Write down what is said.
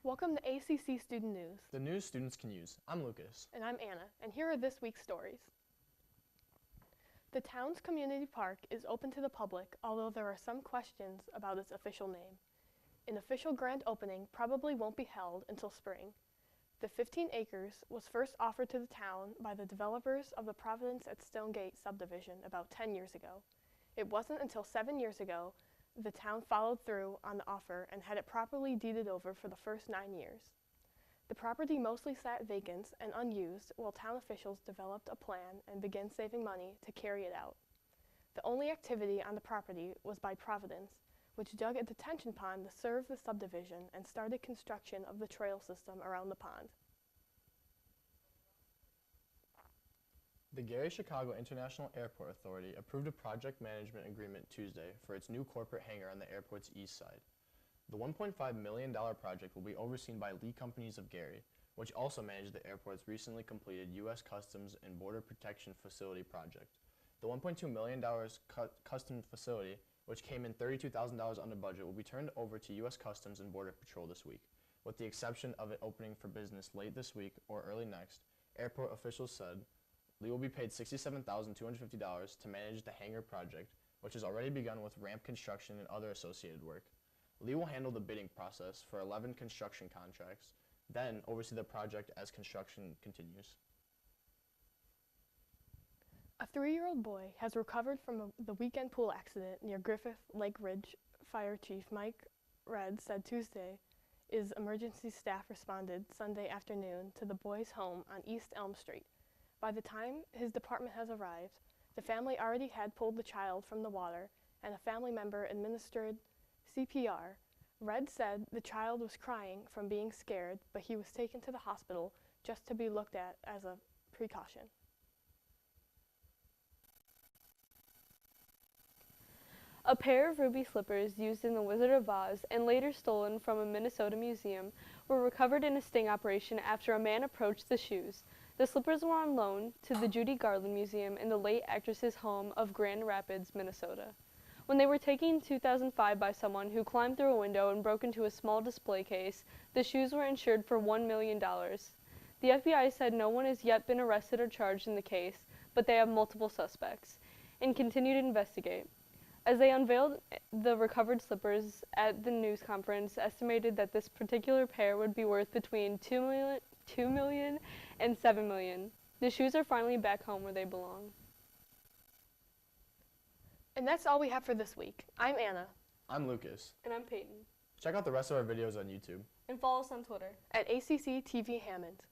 Welcome to ACC Student News. The news students can use. I'm Lucas. And I'm Anna, and here are this week's stories. The town's community park is open to the public, although there are some questions about its official name. An official grand opening probably won't be held until spring. The 15 acres was first offered to the town by the developers of the Providence at Stonegate subdivision about 10 years ago. It wasn't until 7 years ago the town followed through on the offer and had it properly deeded over for the first 9 years. The property mostly sat vacant and unused while town officials developed a plan and began saving money to carry it out. The only activity on the property was by Providence, which dug a detention pond to serve the subdivision and started construction of the trail system around the pond. The Gary-Chicago International Airport Authority approved a project management agreement Tuesday for its new corporate hangar on the airport's east side. The $1.5 million project will be overseen by Lee Companies of Gary, which also managed the airport's recently completed U.S. Customs and Border Protection Facility project. The $1.2 million custom facility, which came in $32,000 under budget, will be turned over to U.S. Customs and Border Patrol this week, with the exception of it opening for business late this week or early next. Airport officials said Lee will be paid $67,250 to manage the hangar project, which has already begun with ramp construction and other associated work. Lee will handle the bidding process for 11 construction contracts, then oversee the project as construction continues. A 3-year-old boy has recovered from the weekend pool accident near Griffith Lake Ridge. Fire Chief Mike Redd said Tuesday his emergency staff responded Sunday afternoon to the boy's home on East Elm Street. By the time his department has arrived, the family already had pulled the child from the water and a family member administered CPR. Redd said the child was crying from being scared, but he was taken to the hospital just to be looked at as a precaution. A pair of ruby slippers used in The Wizard of Oz and later stolen from a Minnesota museum were recovered in a sting operation after a man approached the shoes. The slippers were on loan to the Judy Garland Museum in the late actress's home of Grand Rapids, Minnesota. When they were taken in 2005 by someone who climbed through a window and broke into a small display case, the shoes were insured for $1 million. The FBI said no one has yet been arrested or charged in the case, but they have multiple suspects, and continue to investigate. As they unveiled the recovered slippers at the news conference, estimated that this particular pair would be worth between $2 million and $7 million. The shoes are finally back home where they belong. And that's all we have for this week. I'm Anna. I'm Lucas. And I'm Peyton. Check out the rest of our videos on YouTube. And follow us on Twitter at ACC TV Hammond.